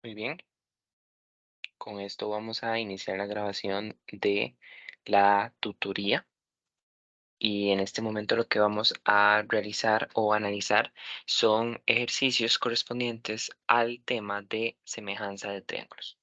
Muy bien, con esto vamos a iniciar la grabación de la tutoría y en este momento lo que vamos a realizar o analizar son ejercicios correspondientes al tema de semejanza de triángulos.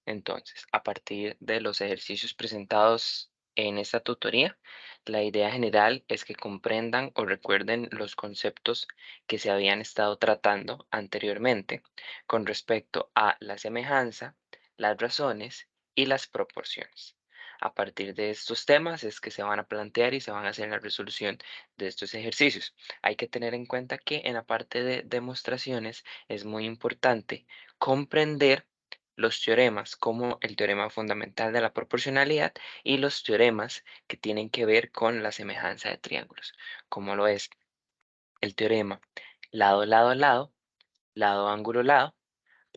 Entonces, a partir de los ejercicios presentados en esta tutoría, la idea general es que comprendan o recuerden los conceptos que se habían estado tratando anteriormente con respecto a la semejanza, las razones y las proporciones. A partir de estos temas es que se van a plantear y se van a hacer la resolución de estos ejercicios. Hay que tener en cuenta que en la parte de demostraciones es muy importante comprender los teoremas como el teorema fundamental de la proporcionalidad y los teoremas que tienen que ver con la semejanza de triángulos, como lo es el teorema lado, lado, lado, lado, ángulo, lado,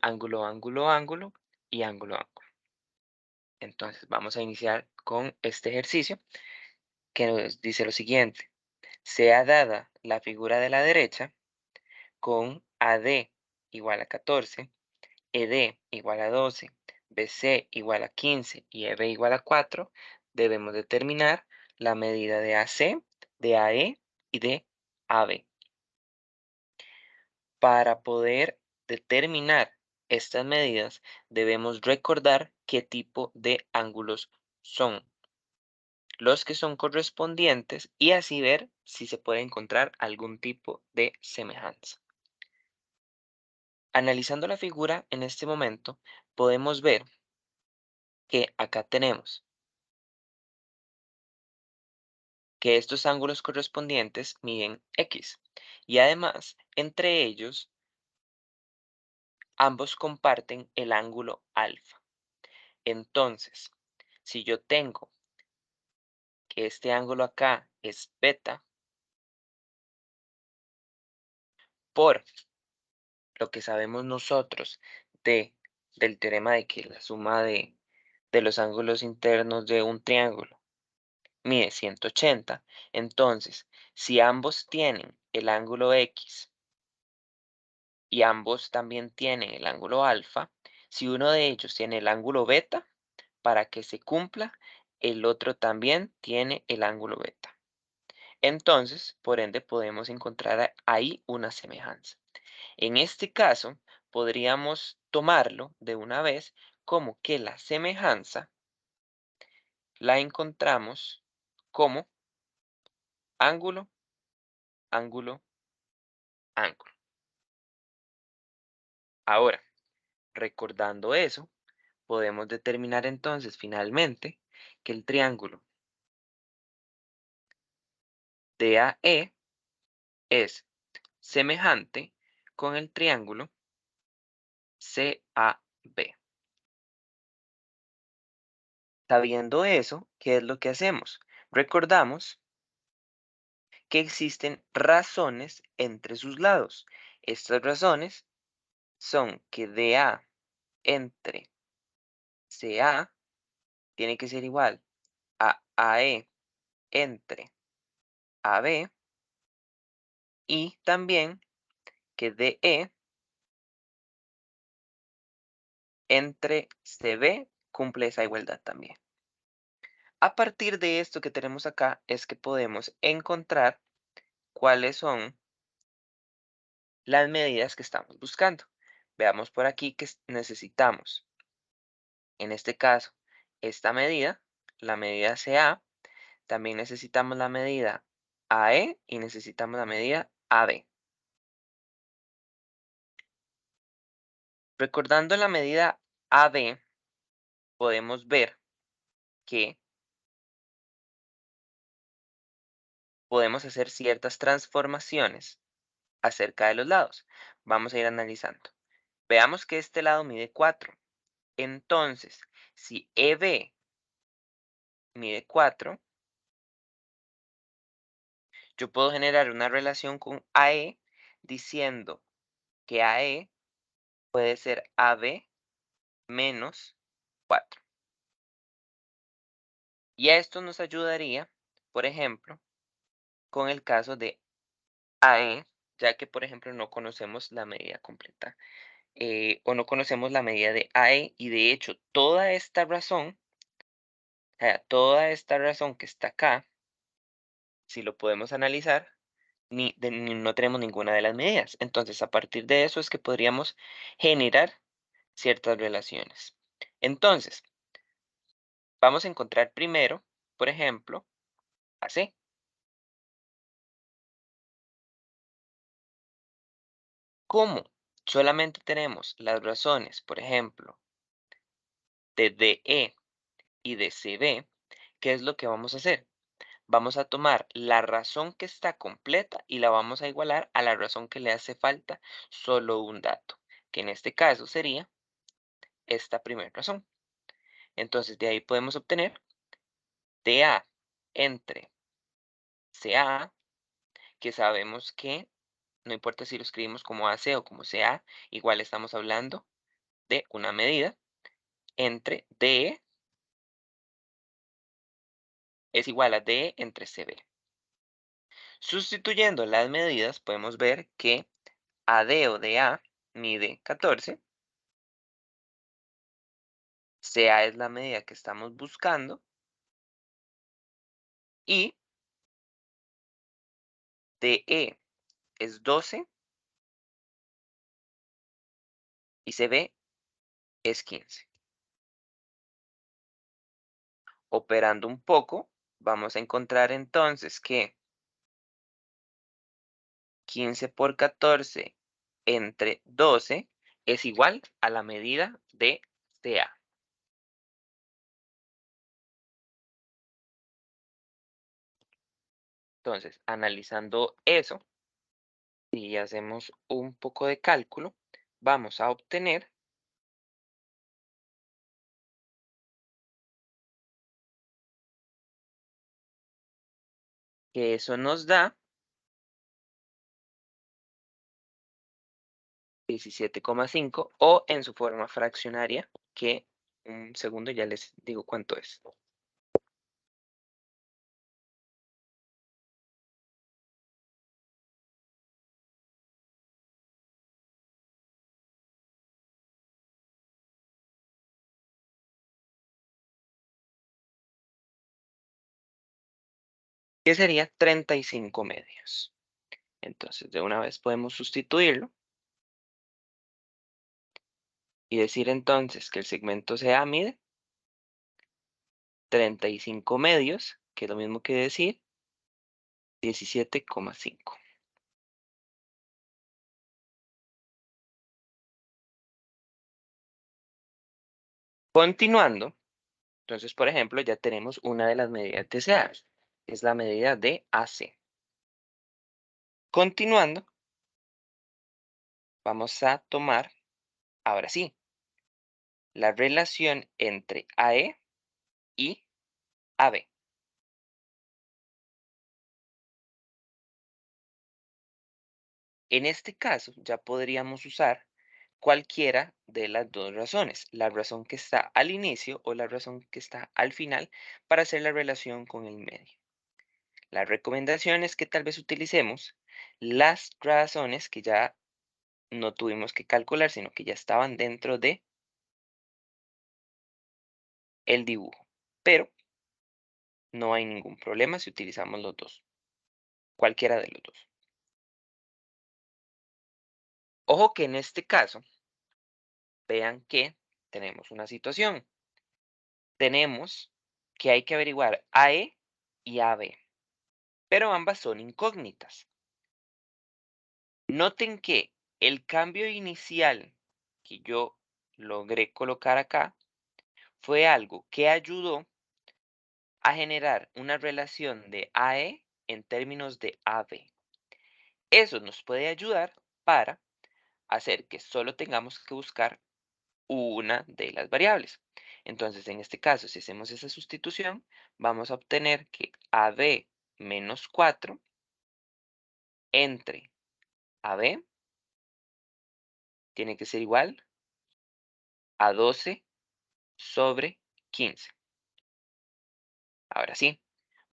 ángulo, ángulo, ángulo y ángulo, ángulo. Entonces vamos a iniciar con este ejercicio que nos dice lo siguiente. Sea dada la figura de la derecha con AD igual a 14, ED igual a 12, BC igual a 15 y EB igual a 4, debemos determinar la medida de AC, de AE y de AB. Para poder determinar estas medidas, debemos recordar qué tipo de ángulos son los que son correspondientes y así ver si se puede encontrar algún tipo de semejanza. Analizando la figura en este momento, podemos ver que acá tenemos que estos ángulos correspondientes miden x y además entre ellos ambos comparten el ángulo alfa. Entonces, si yo tengo que este ángulo acá es beta, por lo que sabemos nosotros de, del teorema de que la suma de los ángulos internos de un triángulo mide 180, entonces si ambos tienen el ángulo x y ambos también tienen el ángulo alfa, si uno de ellos tiene el ángulo beta, para que se cumpla, el otro también tiene el ángulo beta. Entonces, por ende, podemos encontrar ahí una semejanza. En este caso, podríamos tomarlo de una vez como que la semejanza la encontramos como ángulo, ángulo, ángulo. Ahora, recordando eso, podemos determinar entonces finalmente que el triángulo DAE es semejante con el triángulo CAB. Sabiendo eso, ¿qué es lo que hacemos? Recordamos que existen razones entre sus lados. Estas razones son que DA entre CA tiene que ser igual a AE entre AB y también que DE entre CB cumple esa igualdad también. A partir de esto que tenemos acá es que podemos encontrar cuáles son las medidas que estamos buscando. Veamos por aquí que necesitamos, en este caso, esta medida, la medida CA, también necesitamos la medida AE y necesitamos la medida AB. Recordando la medida AB, podemos ver que podemos hacer ciertas transformaciones acerca de los lados. Vamos a ir analizando. Veamos que este lado mide 4. Entonces, si EB mide 4, yo puedo generar una relación con AE diciendo que AE puede ser AB menos 4. Y a esto nos ayudaría, por ejemplo, con el caso de AE, ya que, por ejemplo, no conocemos la medida completa o no conocemos la medida de AE y de hecho toda esta razón, o sea, toda esta razón que está acá, si lo podemos analizar, no tenemos ninguna de las medidas. Entonces, a partir de eso es que podríamos generar ciertas relaciones. Entonces, vamos a encontrar primero, por ejemplo, AC. ¿Cómo? Solamente tenemos las razones, por ejemplo, de DE y de CB. ¿Qué es lo que vamos a hacer? Vamos a tomar la razón que está completa y la vamos a igualar a la razón que le hace falta solo un dato, que en este caso sería esta primera razón. Entonces, de ahí podemos obtener DA entre CA, que sabemos que no importa si lo escribimos como AC o como CA, igual estamos hablando de una medida entre DE es igual a DE entre CB. Sustituyendo las medidas, podemos ver que AD o DA mide 14, CA es la medida que estamos buscando y DE es 12 y CB es 15. Operando un poco, vamos a encontrar entonces que 15 por 14 entre 12 es igual a la medida de CA. Entonces, analizando eso, si hacemos un poco de cálculo, vamos a obtener que eso nos da 17,5 o en su forma fraccionaria, que un segundo ya les digo cuánto es. Que sería 35 medios. Entonces, de una vez podemos sustituirlo y decir entonces que el segmento CA mide 35 medios, que es lo mismo que decir 17,5. Continuando, entonces, por ejemplo, ya tenemos una de las medidas deseadas, es la medida de AC. Continuando, vamos a tomar, ahora sí, la relación entre AE y AB. En este caso, ya podríamos usar cualquiera de las dos razones, la razón que está al inicio o la razón que está al final, para hacer la relación con el medio. La recomendación es que tal vez utilicemos las razones que ya no tuvimos que calcular, sino que ya estaban dentro de el dibujo. Pero no hay ningún problema si utilizamos los dos, cualquiera de los dos. Ojo que en este caso, vean que tenemos una situación. Tenemos que hay que averiguar AE y AB, pero ambas son incógnitas. Noten que el cambio inicial que yo logré colocar acá fue algo que ayudó a generar una relación de AE en términos de AB. Eso nos puede ayudar para hacer que solo tengamos que buscar una de las variables. Entonces, en este caso, si hacemos esa sustitución, vamos a obtener que AB menos 4 entre AB tiene que ser igual a 12 sobre 15. Ahora sí,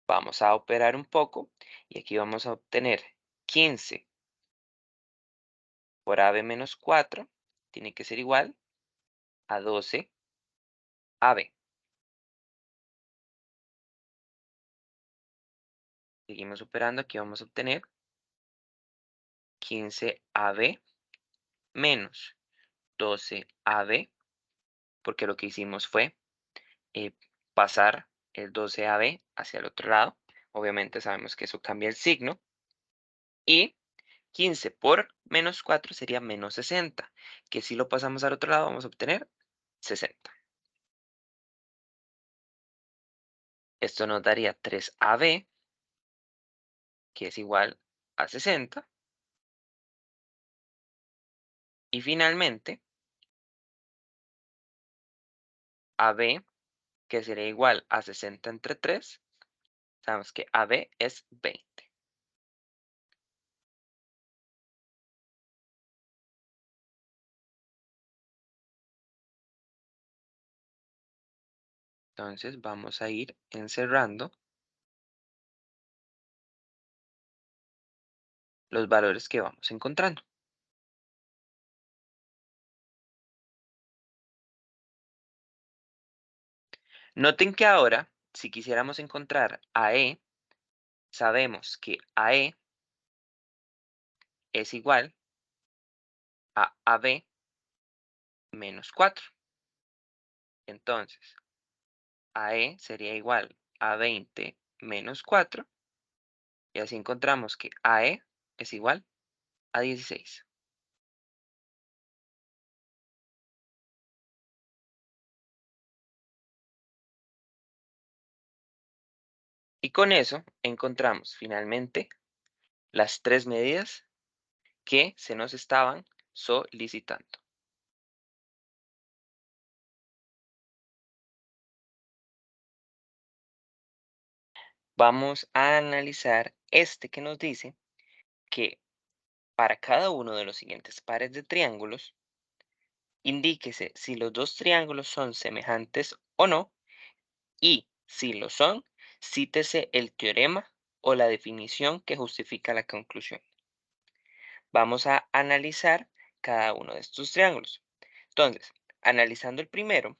vamos a operar un poco y aquí vamos a obtener 15 por AB menos 4 tiene que ser igual a 12AB. Seguimos operando, aquí vamos a obtener 15AB menos 12AB, porque lo que hicimos fue eh, pasar el 12AB hacia el otro lado. Obviamente sabemos que eso cambia el signo. Y 15 por menos 4 sería menos 60, que si lo pasamos al otro lado vamos a obtener 60. Esto nos daría 3AB, que es igual a 60. Y finalmente, AB, que sería igual a 60 entre 3. Sabemos que AB es 20. Entonces vamos a ir encerrando los valores que vamos encontrando. Noten que ahora, si quisiéramos encontrar AE, sabemos que AE es igual a AB menos 4. Entonces, AE sería igual a 20 menos 4. Y así encontramos que AE es igual a 16. Y con eso encontramos finalmente las tres medidas que se nos estaban solicitando. Vamos a analizar este que nos dice que para cada uno de los siguientes pares de triángulos, indíquese si los dos triángulos son semejantes o no, y si lo son, cítese el teorema o la definición que justifica la conclusión. Vamos a analizar cada uno de estos triángulos. Entonces, analizando el primero,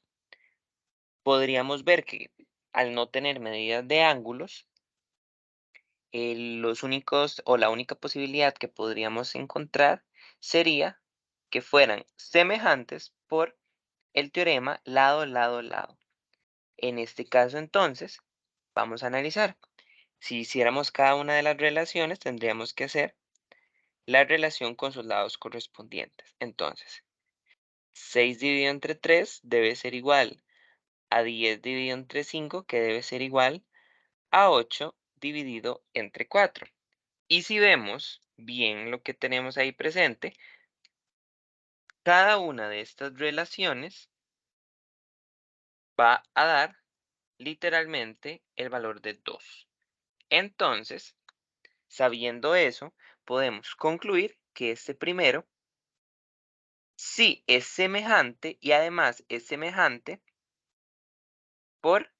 podríamos ver que al no tener medidas de ángulos, los únicos o la única posibilidad que podríamos encontrar sería que fueran semejantes por el teorema lado, lado, lado. En este caso, entonces, vamos a analizar. Si hiciéramos cada una de las relaciones, tendríamos que hacer la relación con sus lados correspondientes. Entonces, 6 dividido entre 3 debe ser igual a 10 dividido entre 5, que debe ser igual a 8 dividido entre 4. Y si vemos bien lo que tenemos ahí presente, cada una de estas relaciones va a dar literalmente el valor de 2. Entonces, sabiendo eso, podemos concluir que este primero sí es semejante y además es semejante por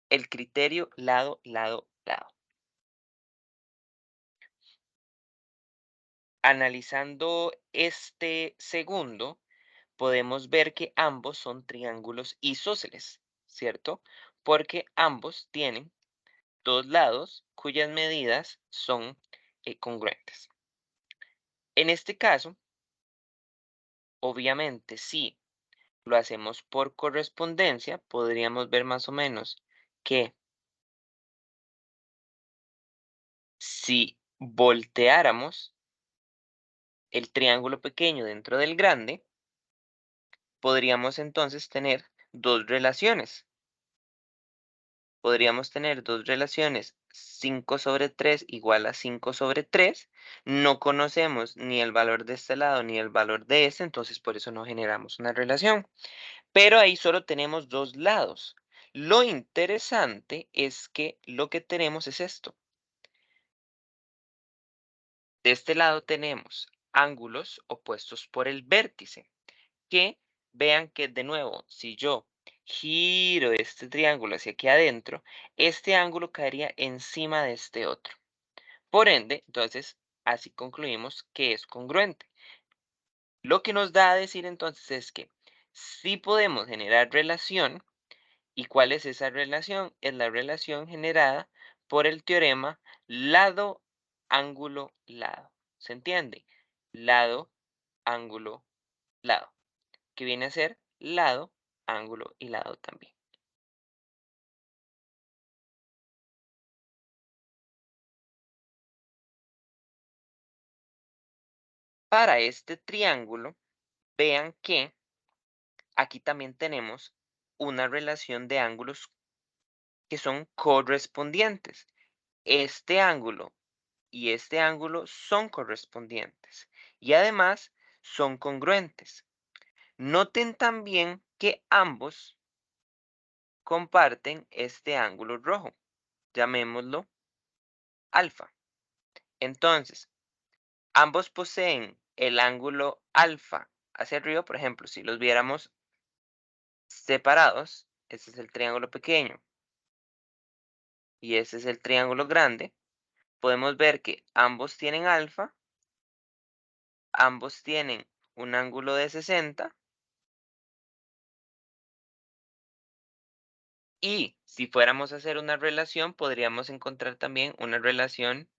el criterio lado, lado, lado. Analizando este segundo, podemos ver que ambos son triángulos isósceles, ¿cierto? Porque ambos tienen dos lados cuyas medidas son congruentes. En este caso, obviamente, si lo hacemos por correspondencia, podríamos ver más o menos que si volteáramos el triángulo pequeño dentro del grande, podríamos entonces tener dos relaciones. Podríamos tener dos relaciones 5 sobre 3 igual a 5 sobre 3. No conocemos ni el valor de este lado ni el valor de este, entonces por eso no generamos una relación. Pero ahí solo tenemos dos lados. Lo interesante es que lo que tenemos es esto. De este lado tenemos ángulos opuestos por el vértice, que vean que de nuevo, si yo giro este triángulo hacia aquí adentro, este ángulo caería encima de este otro. Por ende, entonces, así concluimos que es congruente. Lo que nos da a decir entonces es que sí podemos generar relación. ¿Y cuál es esa relación? Es la relación generada por el teorema lado, ángulo, lado. ¿Se entiende? Lado, ángulo, lado, que viene a ser lado, ángulo y lado también. Para este triángulo, vean que aquí también tenemos una relación de ángulos que son correspondientes. Este ángulo y este ángulo son correspondientes y además son congruentes. Noten también que ambos comparten este ángulo rojo, llamémoslo alfa. Entonces, ambos poseen el ángulo alfa hacia arriba, por ejemplo, si los viéramos separados, este es el triángulo pequeño y este es el triángulo grande, podemos ver que ambos tienen alfa, ambos tienen un ángulo de 60 y si fuéramos a hacer una relación, podríamos encontrar también una relación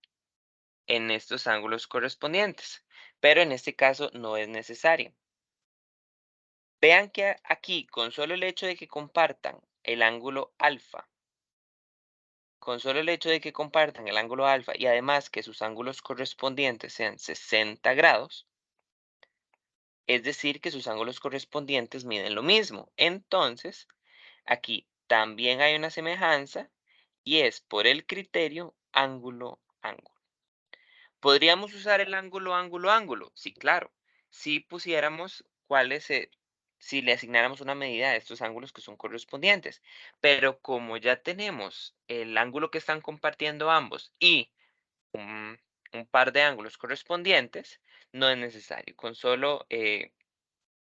en estos ángulos correspondientes, pero en este caso no es necesario. Vean que aquí, con solo el hecho de que compartan el ángulo alfa, con solo el hecho de que compartan el ángulo alfa y además que sus ángulos correspondientes sean 60 grados, es decir, que sus ángulos correspondientes miden lo mismo. Entonces, aquí también hay una semejanza y es por el criterio ángulo-ángulo. ¿Podríamos usar el ángulo, ángulo, ángulo? Sí, claro. Si pusiéramos si le asignáramos una medida a estos ángulos que son correspondientes. Pero como ya tenemos el ángulo que están compartiendo ambos y un, un par de ángulos correspondientes, no es necesario. Con solo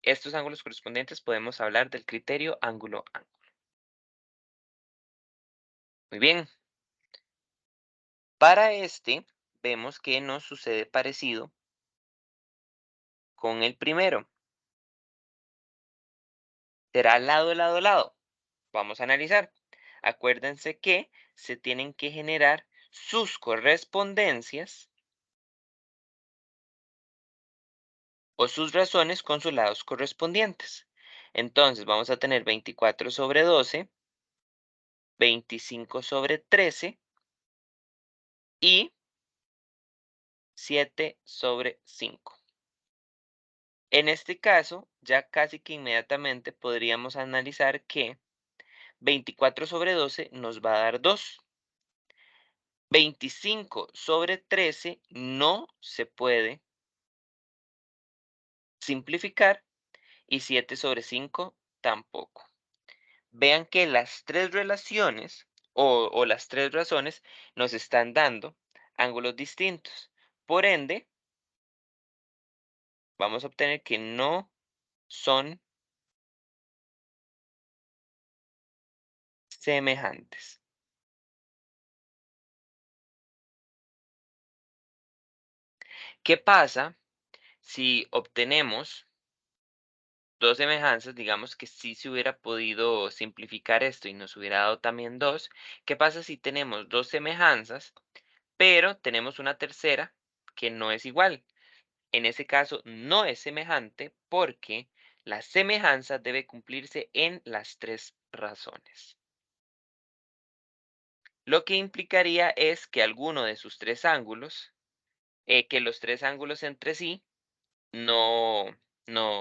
estos ángulos correspondientes podemos hablar del criterio ángulo, ángulo. Muy bien. Para este, vemos que nos sucede parecido con el primero. Será lado, lado, lado. Vamos a analizar. Acuérdense que se tienen que generar sus correspondencias o sus razones con sus lados correspondientes. Entonces vamos a tener 24 sobre 12, 25 sobre 13 y 7 sobre 5. En este caso, ya casi que inmediatamente podríamos analizar que 24 sobre 12 nos va a dar 2. 25 sobre 13 no se puede simplificar y 7 sobre 5 tampoco. Vean que las tres relaciones o las tres razones nos están dando ángulos distintos. Por ende, vamos a obtener que no son semejantes. ¿Qué pasa si obtenemos dos semejanzas? Digamos que sí se hubiera podido simplificar esto y nos hubiera dado también dos. ¿Qué pasa si tenemos dos semejanzas, pero tenemos una tercera que no es igual? En ese caso no es semejante porque la semejanza debe cumplirse en las tres razones. Lo que implicaría es que alguno de sus tres ángulos, que los tres ángulos entre sí, no,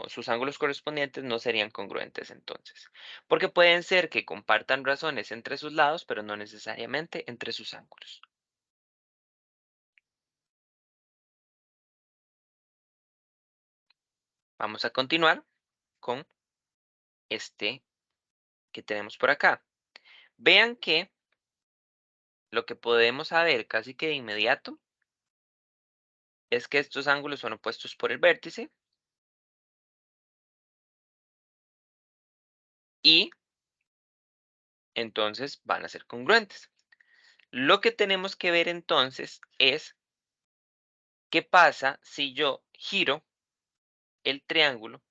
sus ángulos correspondientes no serían congruentes entonces. Porque pueden ser que compartan razones entre sus lados, pero no necesariamente entre sus ángulos. Vamos a continuar con este que tenemos por acá. Vean que lo que podemos saber casi que de inmediato es que estos ángulos son opuestos por el vértice y entonces van a ser congruentes. Lo que tenemos que ver entonces es qué pasa si yo giro el triángulo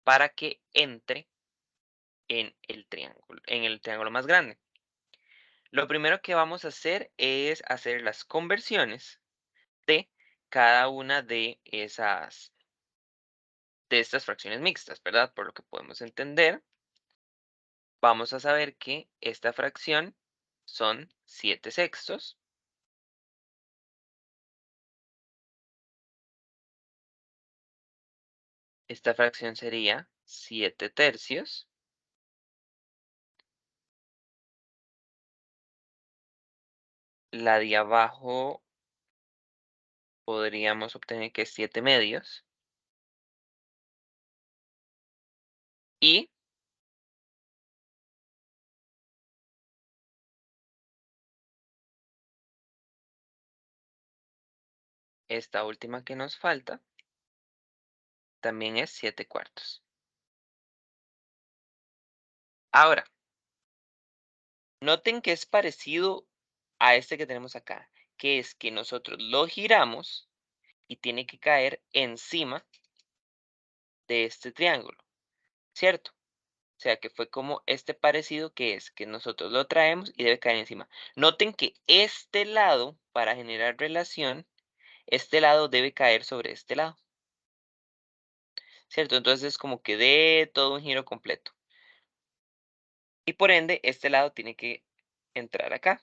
para que entre en el triángulo más grande. Lo primero que vamos a hacer es hacer las conversiones de cada una de estas fracciones mixtas, ¿verdad? Por lo que podemos entender, vamos a saber que esta fracción son 7 sextos, esta fracción sería 7 tercios, la de abajo podríamos obtener que es 7 medios, y esta última que nos falta también es 7 cuartos. Ahora, noten que es parecido a este que tenemos acá, que es que nosotros lo giramos y tiene que caer encima de este triángulo, ¿cierto? O sea, que fue como este parecido que es que nosotros lo traemos y debe caer encima. Noten que este lado, para generar relación, este lado debe caer sobre este lado, ¿cierto? Entonces es como que dé todo un giro completo. Y por ende, este lado tiene que entrar acá.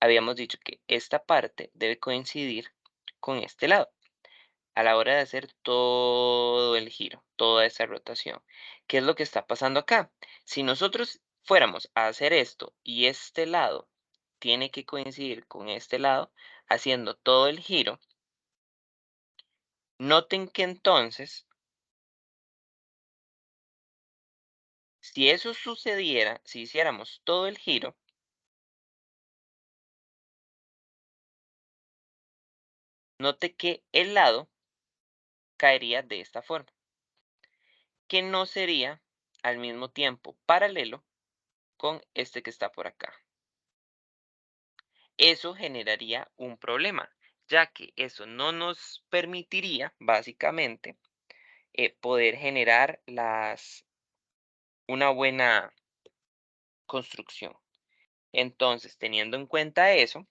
Habíamos dicho que esta parte debe coincidir con este lado a la hora de hacer todo el giro, toda esa rotación. ¿Qué es lo que está pasando acá? Si nosotros fuéramos a hacer esto y este lado tiene que coincidir con este lado, haciendo todo el giro, noten que entonces, si eso sucediera, si hiciéramos todo el giro, note que el lado caería de esta forma, que no sería al mismo tiempo paralelo con este que está por acá. Eso generaría un problema, ya que eso no nos permitiría, básicamente, poder generar una buena construcción. Entonces, teniendo en cuenta eso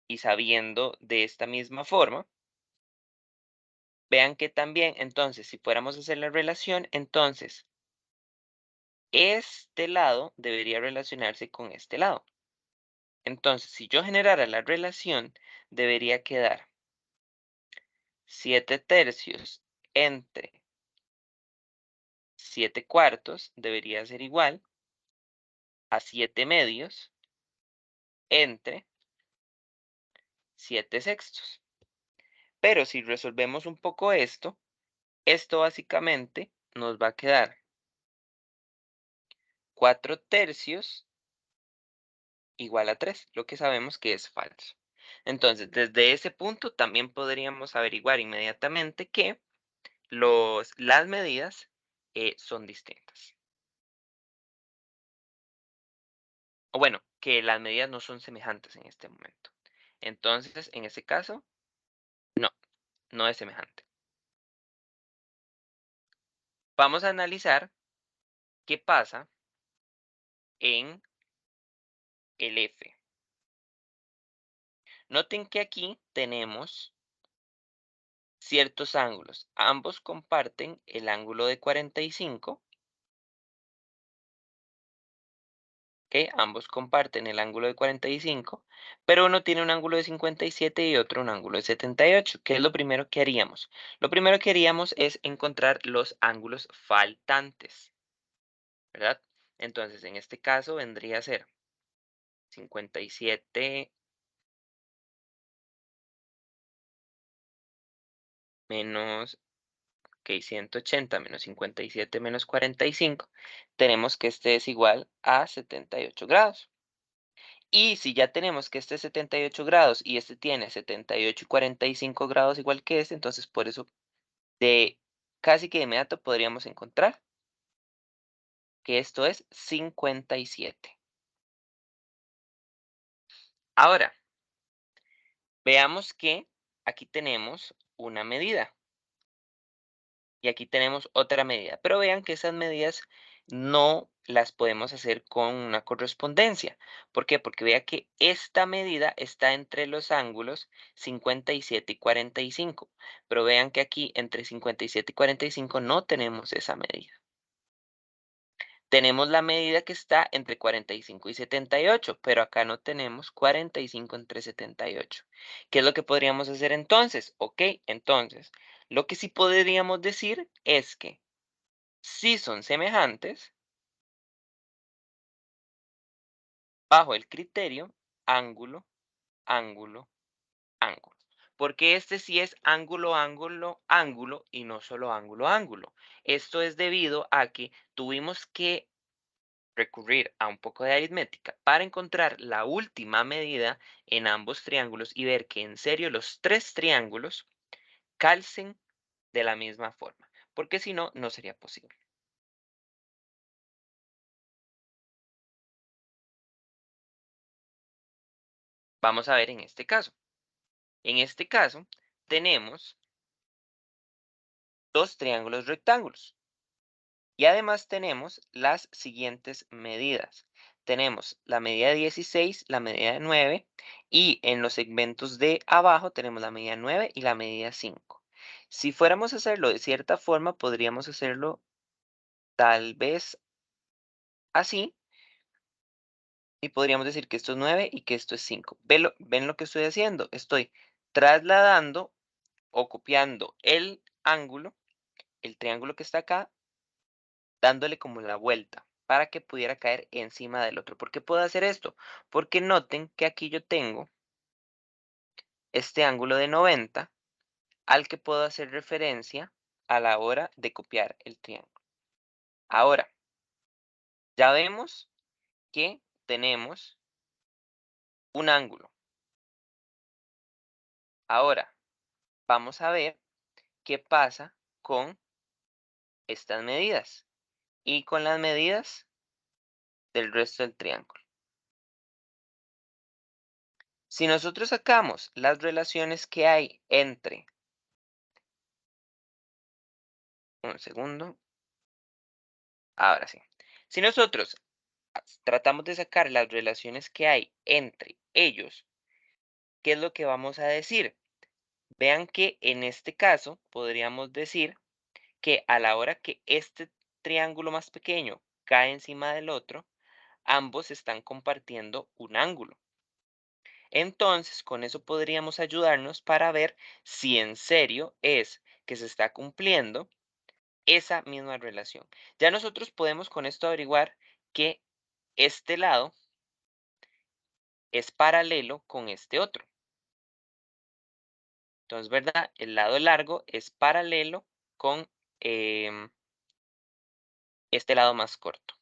y sabiendo de esta misma forma, vean que también, entonces, si fuéramos a hacer la relación, entonces, este lado debería relacionarse con este lado. Entonces, si yo generara la relación, debería quedar 7 tercios entre 7 cuartos debería ser igual a 7 medios entre 7 sextos. Pero si resolvemos un poco esto básicamente nos va a quedar 4 tercios igual a 3, lo que sabemos que es falso. Entonces, desde ese punto también podríamos averiguar inmediatamente que las medidas son distintas. O bueno, que las medidas no son semejantes en este momento. Entonces, en ese caso, no, no es semejante. Vamos a analizar qué pasa en el F. Noten que aquí tenemos ciertos ángulos. Ambos comparten el ángulo de 45, ¿ok? Ambos comparten el ángulo de 45, pero uno tiene un ángulo de 57 y otro un ángulo de 78. ¿Qué es lo primero que haríamos? Lo primero que haríamos es encontrar los ángulos faltantes, ¿verdad? Entonces, en este caso vendría a ser 57 menos, ok, 180 menos 57 menos 45, tenemos que este es igual a 78 grados. Y si ya tenemos que este es 78 grados y este tiene 78 y 45 grados igual que este, entonces por eso de casi que de inmediato podríamos encontrar que esto es 57. Ahora, veamos que aquí tenemos una medida. aquí tenemos otra medida. Pero vean que esas medidas no las podemos hacer con una correspondencia. ¿Por qué? Porque vea que esta medida está entre los ángulos 57 y 45. Pero vean que aquí entre 57 y 45 no tenemos esa medida. Tenemos la medida que está entre 45 y 78, pero acá no tenemos 45 entre 78. ¿Qué es lo que podríamos hacer entonces? Ok, entonces, lo que sí podríamos decir es que si son semejantes, bajo el criterio ángulo, ángulo, ángulo. Porque este sí es ángulo, ángulo, ángulo y no solo ángulo, ángulo. Esto es debido a que tuvimos que recurrir a un poco de aritmética para encontrar la última medida en ambos triángulos y ver que en serio los tres triángulos calcen de la misma forma, porque si no, no sería posible. Vamos a ver en este caso. En este caso, tenemos dos triángulos rectángulos y además tenemos las siguientes medidas. Tenemos la medida de 16, la medida de 9 y en los segmentos de abajo tenemos la medida 9 y la medida 5. Si fuéramos a hacerlo de cierta forma, podríamos hacerlo tal vez así y podríamos decir que esto es 9 y que esto es 5. ¿Ven lo que estoy haciendo? Estoy trasladando o copiando el ángulo, el triángulo que está acá, dándole como la vuelta para que pudiera caer encima del otro. ¿Por qué puedo hacer esto? Porque noten que aquí yo tengo este ángulo de 90 al que puedo hacer referencia a la hora de copiar el triángulo. Ahora, ya vemos que tenemos un ángulo. Ahora, vamos a ver qué pasa con estas medidas y con las medidas del resto del triángulo. Si nosotros sacamos las relaciones que hay entre, un segundo, ahora sí. Si nosotros tratamos de sacar las relaciones que hay entre ellos, ¿qué es lo que vamos a decir? Vean que en este caso podríamos decir que a la hora que este triángulo más pequeño cae encima del otro, ambos están compartiendo un ángulo. Entonces, con eso podríamos ayudarnos para ver si en serio es que se está cumpliendo esa misma relación. Ya nosotros podemos con esto averiguar que este lado es paralelo con este otro. Entonces, ¿verdad? El lado largo es paralelo con em, este lado más corto.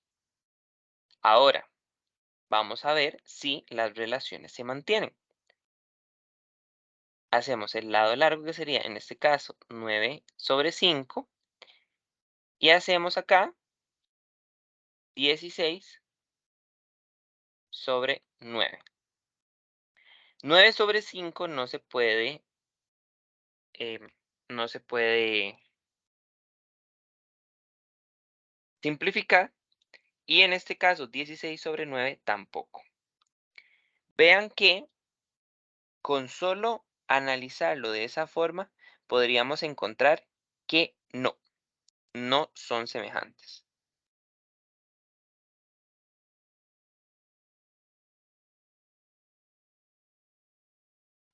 Ahora, vamos a ver si las relaciones se mantienen. Hacemos el lado largo que sería en este caso 9/5 y hacemos acá 16/9. 9/5 em, no se puede simplificar y en este caso 16/9 tampoco. Vean que con solo analizarlo de esa forma podríamos encontrar que no son semejantes.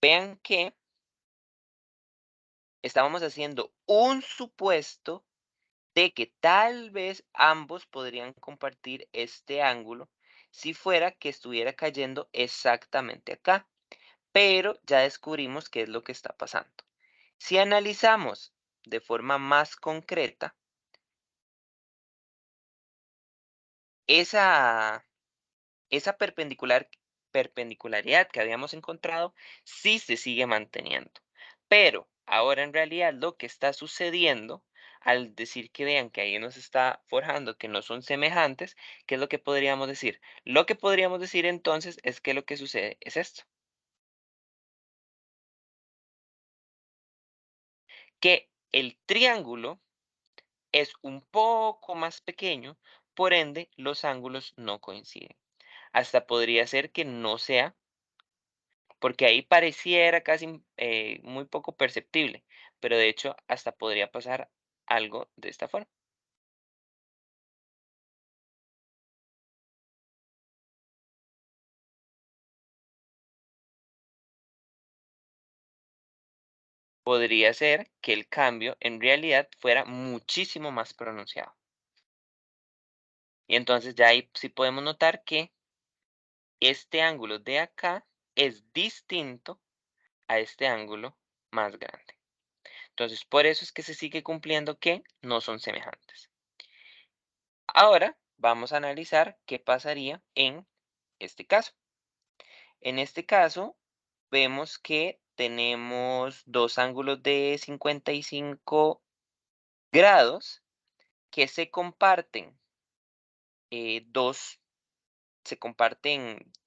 Vean que estábamos haciendo un supuesto de que tal vez ambos podrían compartir este ángulo si fuera que estuviera cayendo exactamente acá, pero ya descubrimos qué es lo que está pasando. Si analizamos de forma más concreta, esa, esa perpendicularidad que habíamos encontrado sí se sigue manteniendo. Pero ahora en realidad lo que está sucediendo al decir que vean que ahí nos está forjando que no son semejantes, ¿qué es lo que podríamos decir? Lo que podríamos decir entonces es que lo que sucede es esto, que el triángulo es un poco más pequeño, por ende los ángulos no coinciden. Hasta podría ser que no sea, porque ahí pareciera casi muy poco perceptible, pero de hecho hasta podría pasar algo de esta forma. Podría ser que el cambio en realidad fuera muchísimo más pronunciado. Y entonces ya ahí sí podemos notar que este ángulo de acá es distinto a este ángulo más grande. Entonces, por eso es que se sigue cumpliendo que no son semejantes. Ahora vamos a analizar qué pasaría en este caso. En este caso, vemos que tenemos dos ángulos de 55 grados que se comparten,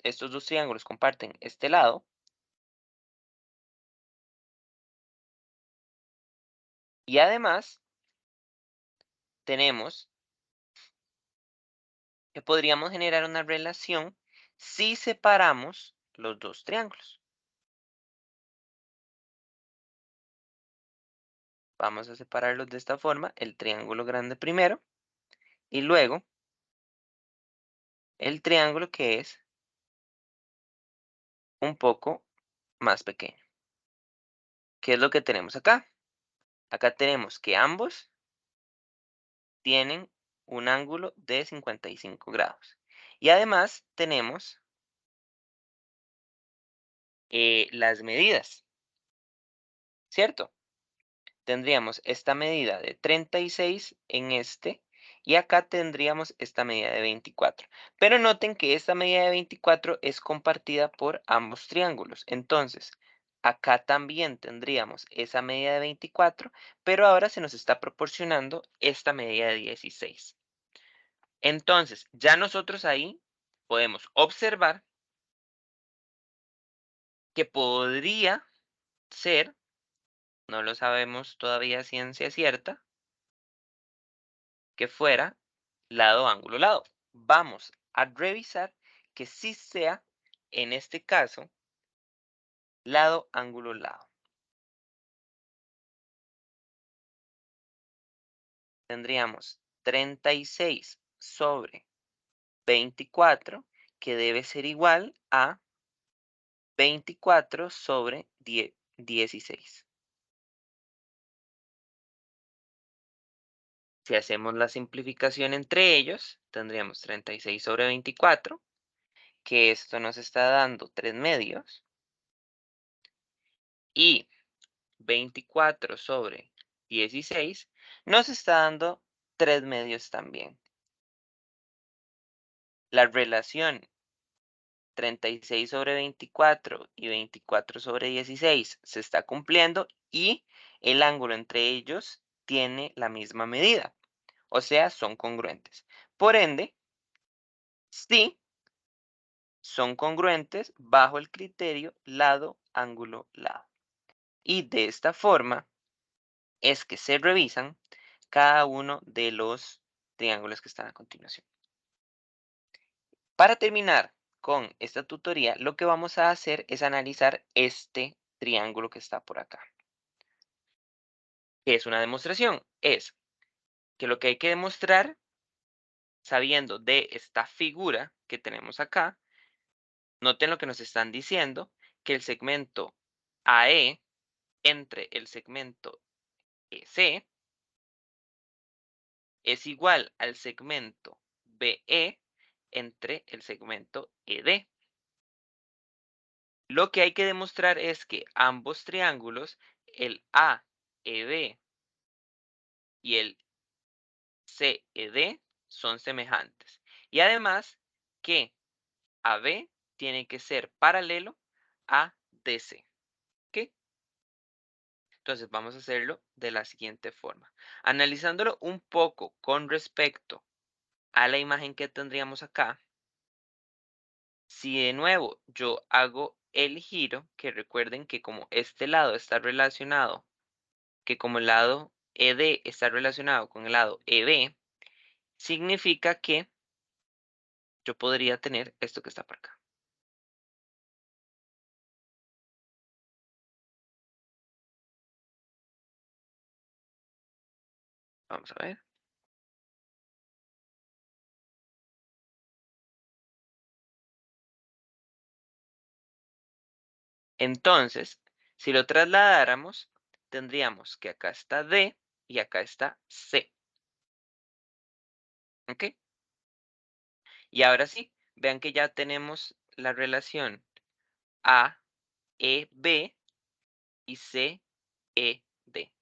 estos dos triángulos comparten este lado y además tenemos que podríamos generar una relación si separamos los dos triángulos. Vamos a separarlos de esta forma, el triángulo grande primero y luego el triángulo que es un poco más pequeño. ¿Qué es lo que tenemos acá? Acá tenemos que ambos tienen un ángulo de 55 grados. Y además tenemos las medidas, ¿cierto? Tendríamos esta medida de 36 en este y acá tendríamos esta medida de 24. Pero noten que esta medida de 24 es compartida por ambos triángulos. Entonces, acá también tendríamos esa medida de 24, pero ahora se nos está proporcionando esta medida de 16. Entonces, ya nosotros ahí podemos observar que podría ser, no lo sabemos todavía a ciencia cierta, que fuera lado, ángulo, lado. Vamos a revisar que sí sea, en este caso, lado, ángulo, lado. Tendríamos 36 sobre 24, que debe ser igual a 24 sobre 16. Si hacemos la simplificación entre ellos, tendríamos 36 sobre 24, que esto nos está dando 3 medios, y 24 sobre 16 nos está dando 3 medios también. La relación 36 sobre 24 y 24 sobre 16 se está cumpliendo y el ángulo entre ellos tiene la misma medida, o sea, son congruentes. Por ende, sí son congruentes bajo el criterio lado, ángulo, lado. Y de esta forma es que se revisan cada uno de los triángulos que están a continuación. Para terminar con esta tutoría, lo que vamos a hacer es analizar este triángulo que está por acá. ¿Qué es una demostración? Es que lo que hay que demostrar, sabiendo de esta figura que tenemos acá, noten lo que nos están diciendo, que el segmento AE entre el segmento EC es igual al segmento BE entre el segmento ED. Lo que hay que demostrar es que ambos triángulos, el AEB y el CED, son semejantes. Y además que AB tiene que ser paralelo a DC. ¿Ok? Entonces vamos a hacerlo de la siguiente forma. Analizándolo un poco con respecto a la imagen que tendríamos acá, si de nuevo yo hago el giro, que recuerden que como este lado está relacionado, que como el lado ED está relacionado con el lado EB, significa que yo podría tener esto que está por acá. Vamos a ver. Entonces, si lo trasladáramos, tendríamos que acá está D y acá está C. ¿Ok? Y ahora sí, vean que ya tenemos la relación A, E, B y C, E, D.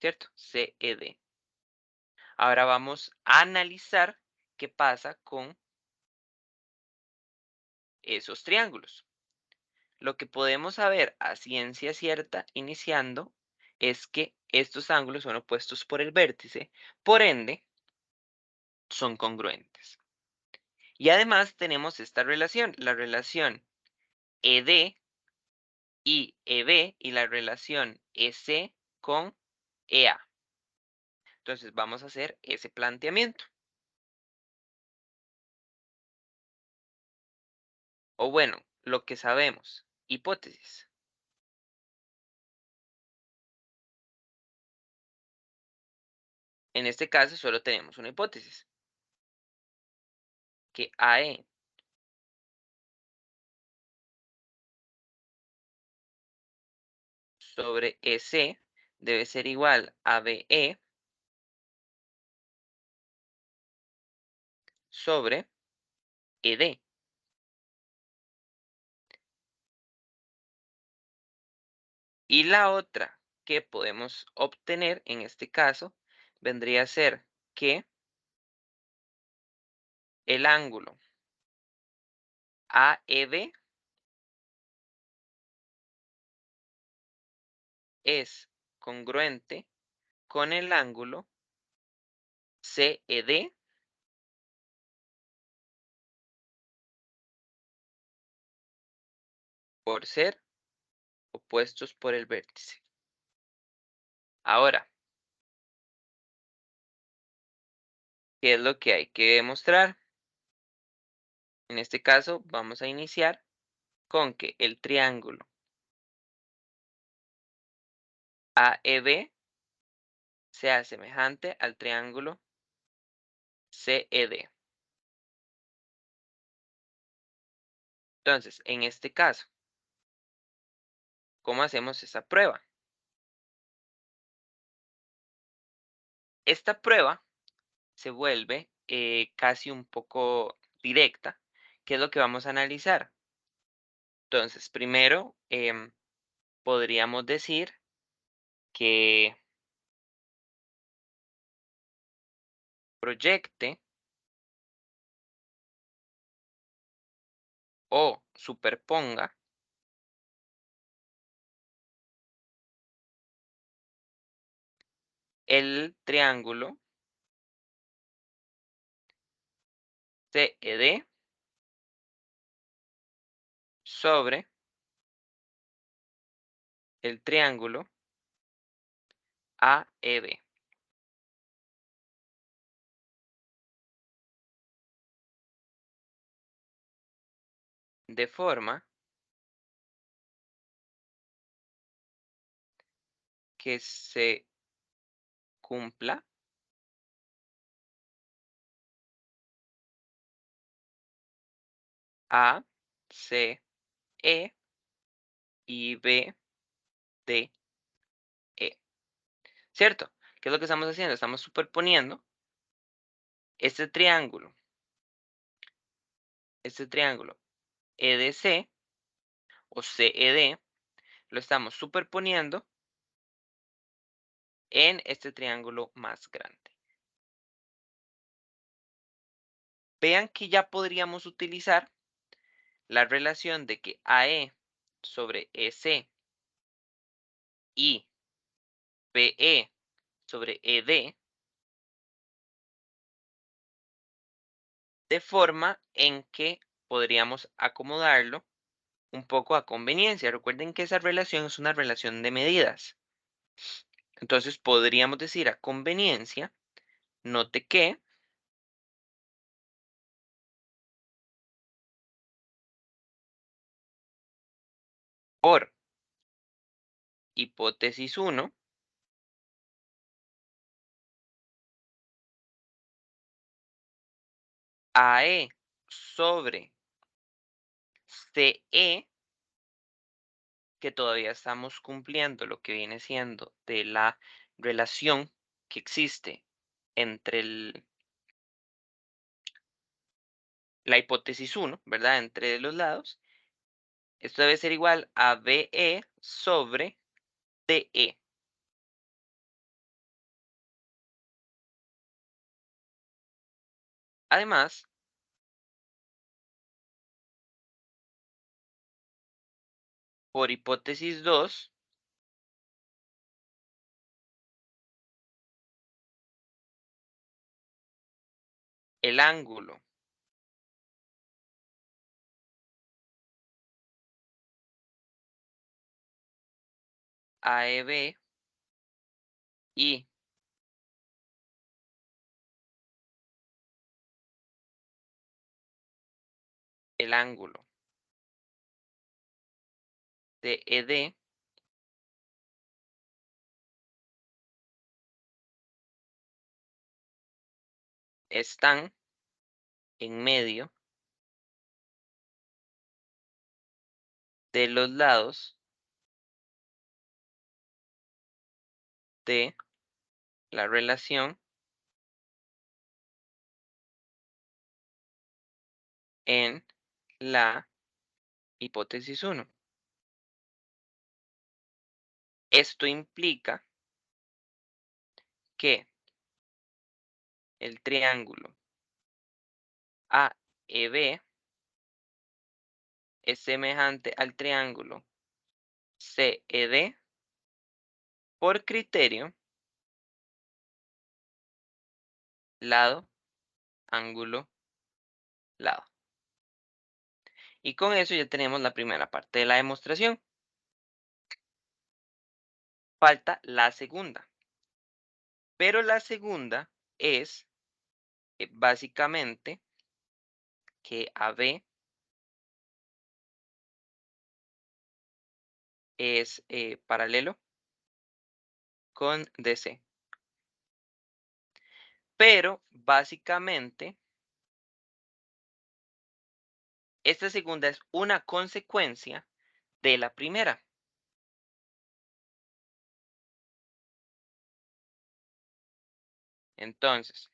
¿Cierto? C, E, D. Ahora vamos a analizar qué pasa con esos triángulos. Lo que podemos saber a ciencia cierta iniciando es que estos ángulos son opuestos por el vértice, por ende, son congruentes. Y además tenemos esta relación, la relación ED y EB y la relación EC con EA. Entonces vamos a hacer ese planteamiento. O bueno, lo que sabemos, hipótesis. En este caso solo tenemos una hipótesis, que AE sobre EC debe ser igual a BE sobre ED. Y la otra que podemos obtener en este caso vendría a ser que el ángulo AEB es congruente con el ángulo CED por ser opuestos por el vértice. Ahora, ¿qué es lo que hay que demostrar? En este caso, vamos a iniciar con que el triángulo AEB sea semejante al triángulo CED. Entonces, en este caso, ¿cómo hacemos esa prueba? Esta prueba se vuelve casi un poco directa, ¿qué es lo que vamos a analizar? Entonces, primero, podríamos decir que proyecte o superponga el triángulo CED sobre el triángulo AEB, de forma que se cumpla A, C, E y B, D, E. ¿Cierto? ¿Qué es lo que estamos haciendo? Estamos superponiendo este triángulo EDC o CED, lo estamos superponiendo en este triángulo más grande. Vean que ya podríamos utilizar la relación de que AE sobre EC y BE sobre ED, de forma en que podríamos acomodarlo un poco a conveniencia. Recuerden que esa relación es una relación de medidas. Entonces podríamos decir a conveniencia, note que por hipótesis uno, AE sobre CE, que todavía estamos cumpliendo lo que viene siendo de la relación que existe entre la hipótesis uno, ¿verdad? Entre los lados. Esto debe ser igual a BE sobre DE. Además, por hipótesis 2, el ángulo AEB y el ángulo DED están en medio de los lados de la relación en la hipótesis uno. Esto implica que el triángulo AEB es semejante al triángulo CED por criterio lado, ángulo, lado. Y con eso ya tenemos la primera parte de la demostración. Falta la segunda. Pero la segunda es básicamente que AB es paralelo con DC. Pero básicamente esta segunda es una consecuencia de la primera. Entonces,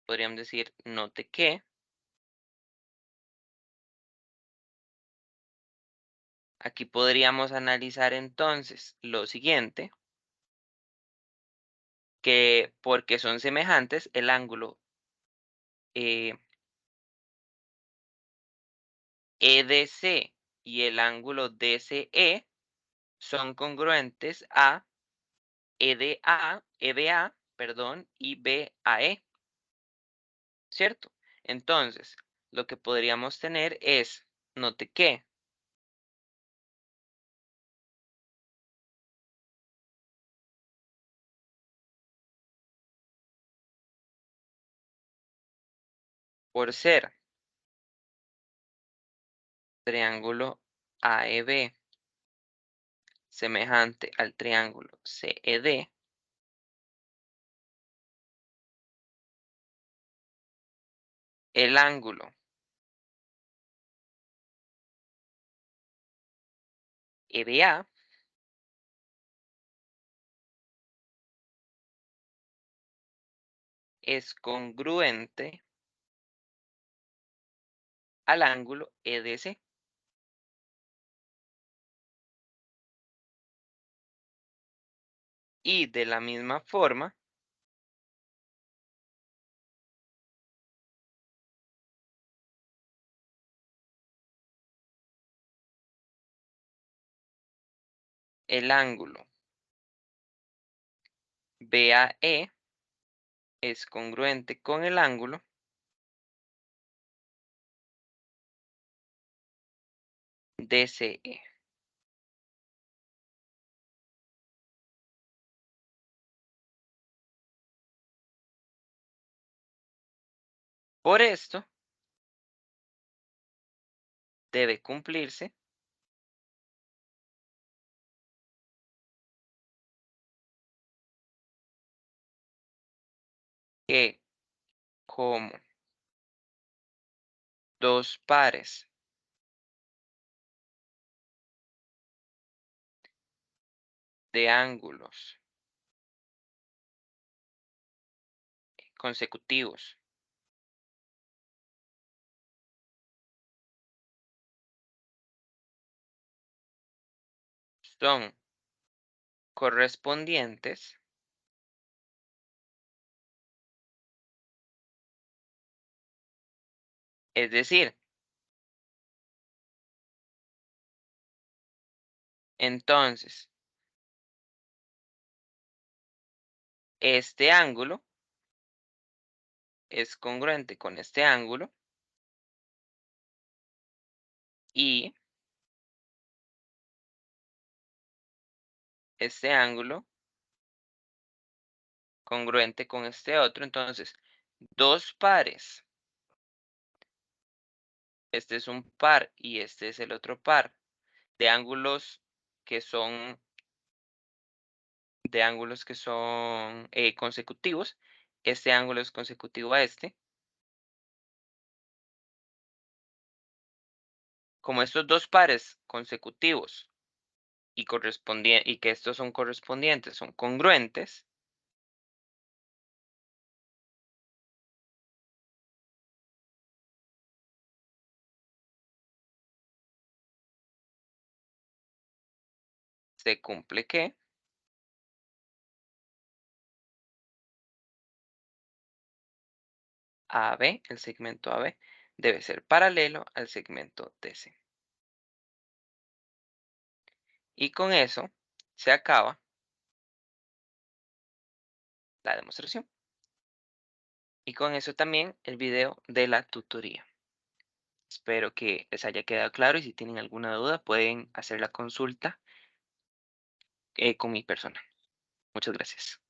podríamos decir, note que aquí podríamos analizar entonces lo siguiente, que porque son semejantes, el ángulo eh, EDC y el ángulo DCE son congruentes a EBA, perdón, y BAE, ¿cierto? Entonces, lo que podríamos tener es, note que por ser triángulo AEB semejante al triángulo CED, el ángulo EBA es congruente al ángulo EDC. Y de la misma forma, el ángulo BAE es congruente con el ángulo DCE. Por esto, debe cumplirse que como dos pares de ángulos consecutivos son correspondientes, es decir, entonces este ángulo es congruente con este ángulo y este ángulo congruente con este otro. Entonces, dos pares, este es un par y este es el otro par de ángulos que son consecutivos. Este ángulo es consecutivo a este. Como estos dos pares consecutivos y que estos son correspondientes, son congruentes, se cumple que AB, el segmento AB, debe ser paralelo al segmento DC. Y con eso se acaba la demostración. Y con eso también el video de la tutoría. Espero que les haya quedado claro y si tienen alguna duda pueden hacer la consulta con mi persona. Muchas gracias.